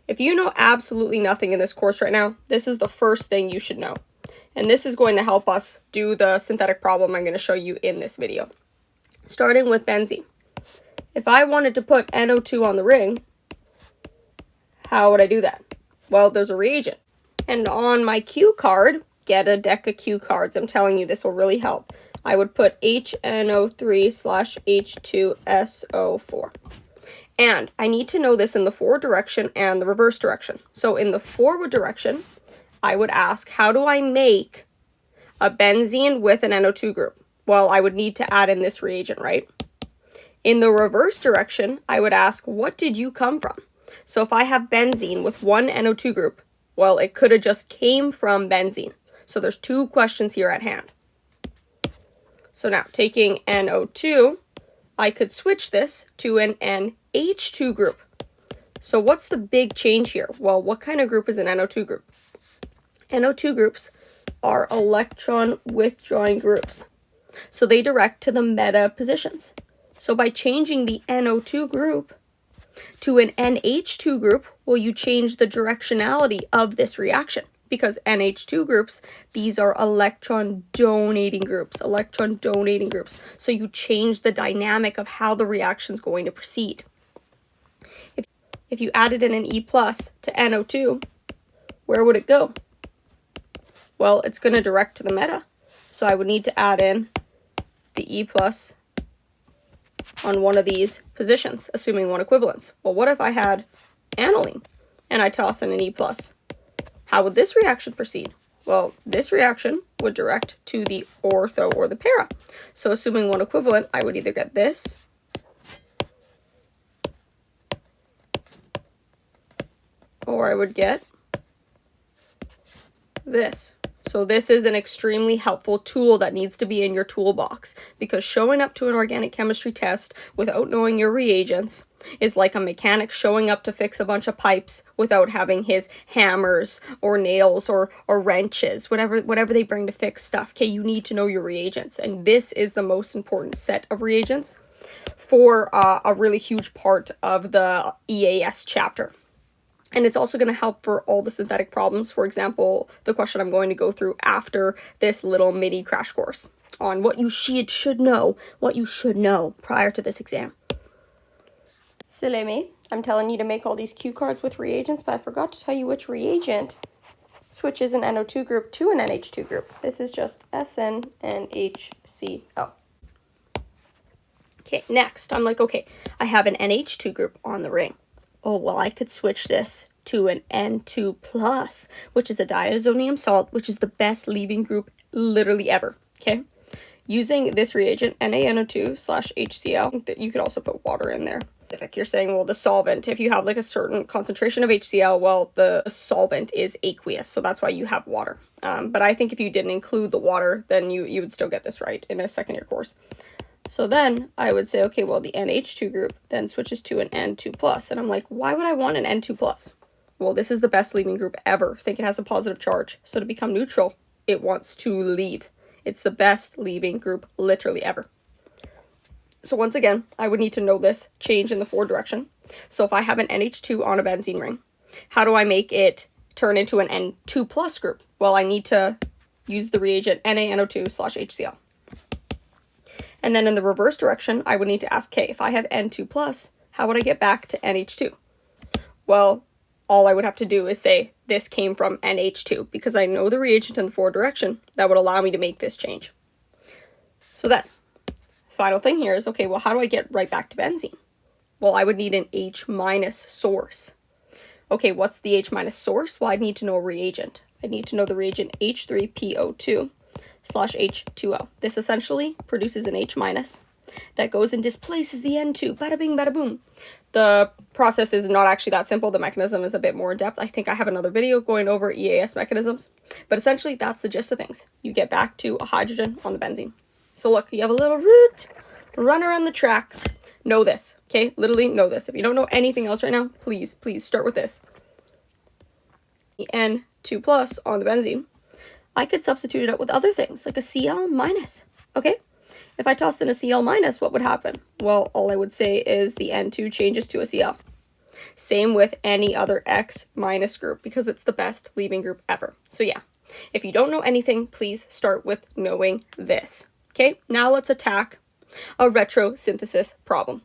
If you know absolutely nothing in this course right now, this is the first thing you should know. And this is going to help us do the synthetic problem I'm going to show you in this video. Starting with benzene. If I wanted to put NO2 on the ring, how would I do that? Well, there's a reagent. And on my cue card, get a deck of cue cards. I'm telling you, this will really help. I would put HNO3/H2SO4. And I need to know this in the forward direction and the reverse direction. So in the forward direction, I would ask, how do I make a benzene with an NO2 group? Well, I would need to add in this reagent, right? In the reverse direction, I would ask, what did you come from? So if I have benzene with one NO2 group, well, it could have just came from benzene. So there's two questions here at hand. So now, taking NO2, I could switch this to an NH2 group. So what's the big change here? Well, what kind of group is an NO2 group? NO2 groups are electron withdrawing groups. So they direct to the meta positions. So by changing the NO2 group to an NH2 group, well, you change the directionality of this reaction. Because NH2 groups, these are electron donating groups. So you change the dynamic of how the reaction is going to proceed. If you added in an E plus to NO2, where would it go? Well, it's going to direct to the meta. So I would need to add in the E plus on one of these positions, assuming one equivalence. Well, what if I had aniline and I toss in an E plus? How would this reaction proceed? Well, this reaction would direct to the ortho or the para. So assuming one equivalent, I would either get this or I would get this. So this is an extremely helpful tool that needs to be in your toolbox, because showing up to an organic chemistry test without knowing your reagents is like a mechanic showing up to fix a bunch of pipes without having his hammers or nails or wrenches, whatever they bring to fix stuff. Okay, you need to know your reagents, and this is the most important set of reagents for a really huge part of the EAS chapter. And it's also going to help for all the synthetic problems. For example, the question I'm going to go through after this little mini crash course on what you should know prior to this exam. Silly me. I'm telling you to make all these cue cards with reagents, but I forgot to tell you which reagent switches an NO2 group to an NH2 group. This is just SNNHCl. Okay, next, I'm like, okay, I have an NH2 group on the ring. Oh, well, I could switch this to an N2 plus, which is a diazonium salt, which is the best leaving group literally ever, okay? Using this reagent, NaNO2/HCl, you could also put water in there. If you're saying, well, the solvent, if you have like a certain concentration of HCl, well, the solvent is aqueous, so that's why you have water. But I think if you didn't include the water, then you would still get this right in a second year course. So then I would say, okay, well, the NH2 group then switches to an N2 plus. And I'm like, why would I want an N2 plus? Well, this is the best leaving group ever. Think it has a positive charge. So to become neutral, it wants to leave. It's the best leaving group literally ever. So once again, I would need to know this change in the forward direction. So if I have an NH2 on a benzene ring, how do I make it turn into an N2 plus group? Well, I need to use the reagent NaNO2/HCl. And then in the reverse direction, I would need to ask, okay, if I have N2 plus, how would I get back to NH2? Well, all I would have to do is say this came from NH2, because I know the reagent in the forward direction that would allow me to make this change. So then, final thing here is, okay, well, how do I get right back to benzene? Well, I would need an H minus source. Okay, what's the H minus source? Well, I'd need to know a reagent. I need to know the reagent H3PO2/H2O. This essentially produces an H minus that goes and displaces the N2. Bada bing, bada boom. The process is not actually that simple. The mechanism is a bit more in depth. I think I have another video going over EAS mechanisms. But essentially, that's the gist of things. You get back to a hydrogen on the benzene. So look, you have a little root, run around the track. Know this, okay? Literally know this. If you don't know anything else right now, please start with this. The N2 plus on the benzene, I could substitute it out with other things, like a Cl minus, okay? If I tossed in a Cl minus, what would happen? Well, all I would say is the N2 changes to a Cl. Same with any other X minus group because it's the best leaving group ever. So yeah, if you don't know anything, please start with knowing this. Okay, now let's attack a retrosynthesis problem.